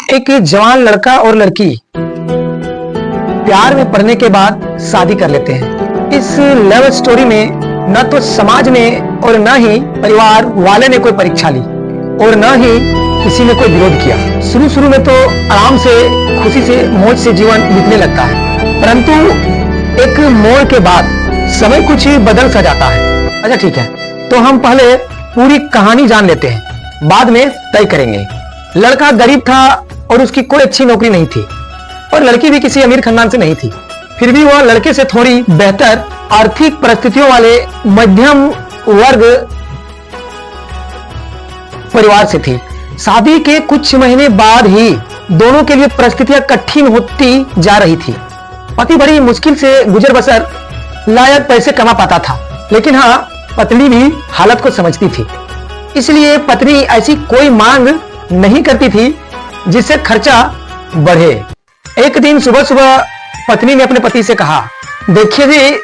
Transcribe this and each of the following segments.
एक जवान लड़का और लड़की प्यार में पड़ने के बाद शादी कर लेते हैं। इस लव स्टोरी में न तो समाज ने और न ही परिवार वाले ने कोई परीक्षा ली और न ही किसी ने कोई विरोध किया। शुरू शुरू में तो आराम से, खुशी से, मौज से जीवन बीतने लगता है, परंतु एक मोड़ के बाद समय कुछ बदल सा जाता है। अच्छा ठीक है, तो हम पहले पूरी कहानी जान लेते हैं, बाद में तय करेंगे। लड़का गरीब था और उसकी कोई अच्छी नौकरी नहीं थी और लड़की भी किसी अमीर खानदान से नहीं थी। फिर भी वह लड़के से थोड़ी बेहतर आर्थिक परिस्थितियों वाले मध्यम वर्ग परिवार से थी। शादी के कुछ महीने बाद ही दोनों के लिए परिस्थितियां कठिन होती जा रही थी। पति बड़ी मुश्किल से गुजर बसर लायक पैसे कमा पाता था, लेकिन हाँ, पत्नी भी हालत को समझती थी, इसलिए पत्नी ऐसी कोई मांग नहीं करती थी जिससे खर्चा बढ़े। एक दिन सुबह सुबह पत्नी ने अपने पति से कहा, देखिए जी,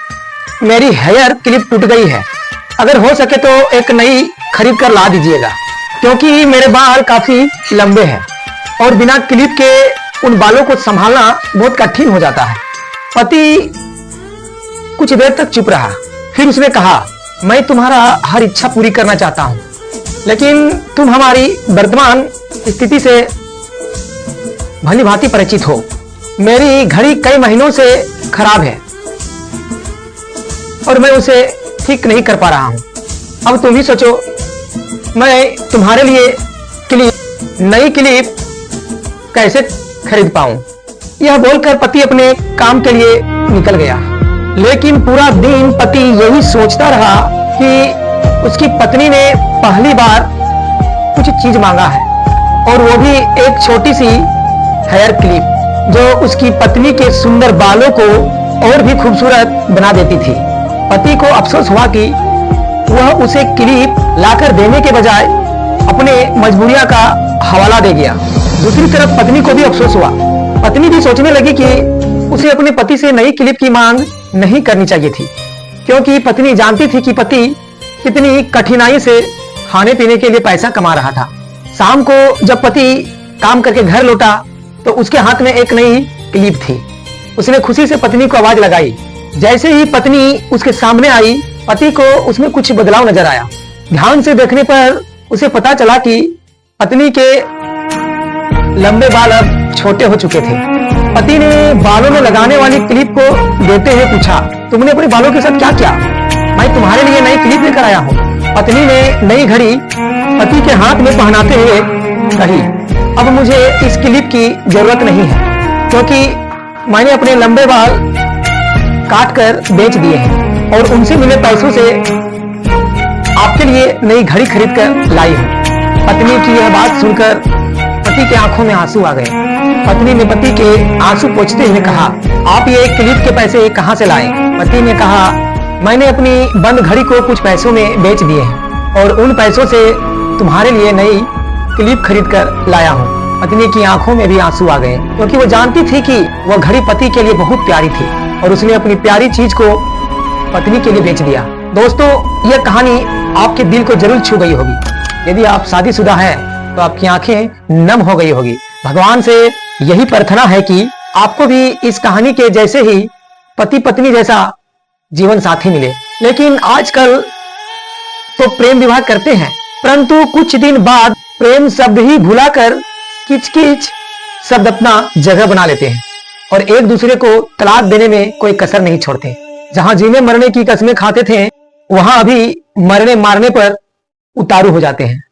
मेरी हेयर क्लिप टूट गई है, अगर हो सके तो एक नई खरीद कर ला दीजिएगा, क्योंकि मेरे बाल काफी लंबे हैं और बिना क्लिप के उन बालों को संभालना बहुत कठिन हो जाता है। पति कुछ देर तक चुप रहा, फिर उसने कहा, मैं तुम्हारा हर इच्छा पूरी करना चाहता हूं, लेकिन तुम हमारी वर्तमान स्थिति से भली भांति परिचित हो। मेरी घड़ी कई महीनों से खराब है और मैं उसे ठीक नहीं कर पा रहा हूं। अब तुम ही सोचो, मैं तुम्हारे लिए नई क्लिप कैसे खरीद पाऊं। यह बोलकर पति अपने काम के लिए निकल गया, लेकिन पूरा दिन पति यही सोचता रहा कि उसकी पत्नी ने पहली बार कुछ चीज मांगा है, और वो भी एक छोटी सी हेयर क्लिप जो उसकी पत्नी के सुंदर बालों को और भी खूबसूरत बना देती थी। पति को अफसोस हुआ कि वह उसे क्लिप लाकर देने के बजाय अपने मजबूरियां का हवाला दे गया। दूसरी तरफ पत्नी को भी अफसोस हुआ। पत्नी भी सोचने लगी कि उसे अपने पति से नई क्लिप की मांग नहीं करनी चाहिए थी, क्योंकि पत्नी जानती थी कि पति कितनी कठिनाई से खाने पीने के लिए पैसा कमा रहा था। शाम को जब पति काम करके घर लौटा तो उसके हाथ में एक नई क्लिप थी। उसने खुशी से पत्नी को आवाज लगाई। जैसे ही पत्नी उसके सामने आई, पति को उसमें कुछ बदलाव नजर आया। ध्यान से देखने पर उसे पता चला कि पत्नी के लंबे बाल अब छोटे हो चुके थे। पति ने बालों में लगाने वाली क्लिप को देते हुए पूछा, तुमने अपने बालों के साथ क्या किया? मैं तुम्हारे लिए नई क्लिप लेकर आया हूँ। पत्नी ने नई घड़ी पति के हाथ में पहनाते हुए कही, अब मुझे इस क्लिप की जरूरत नहीं है, क्योंकि मैंने अपने लंबे बाल काट कर बेच दिए हैं और उनसे मिले पैसों से आपके लिए नई घड़ी खरीद कर लाई हूँ। पत्नी की यह बात सुनकर पति के आंखों में आंसू आ गए। पत्नी ने पति के आंसू पोंछते हुए कहा, आप ये क्लिप के पैसे कहाँ से लाए? पति ने कहा, मैंने अपनी बंद घड़ी को कुछ पैसों में बेच दिए हैं और उन पैसों से तुम्हारे लिए नई क्लिप खरीद कर लाया हूँ। पत्नी की आंखों में भी आंसू आ गए, क्योंकि वो जानती थी कि वह घड़ी पति के लिए बहुत प्यारी थी और उसने अपनी प्यारी चीज को पत्नी के लिए बेच दिया। दोस्तों, यह कहानी आपके दिल को जरूर छू गई होगी। यदि आप शादीशुदा हैं तो आपकी आंखें नम हो गई होगी। भगवान से यही प्रार्थना है कि आपको भी इस कहानी के जैसे ही पति पत्नी जैसा जीवन साथी मिले। लेकिन आजकल तो प्रेम विवाह करते हैं, परंतु कुछ दिन बाद प्रेम शब्द ही भुलाकर किच-किच शब्द अपना जगह बना लेते हैं और एक दूसरे को तलाक देने में कोई कसर नहीं छोड़ते। जहां जीने मरने की कस्में खाते थे, वहां अभी मरने मारने पर उतारू हो जाते हैं।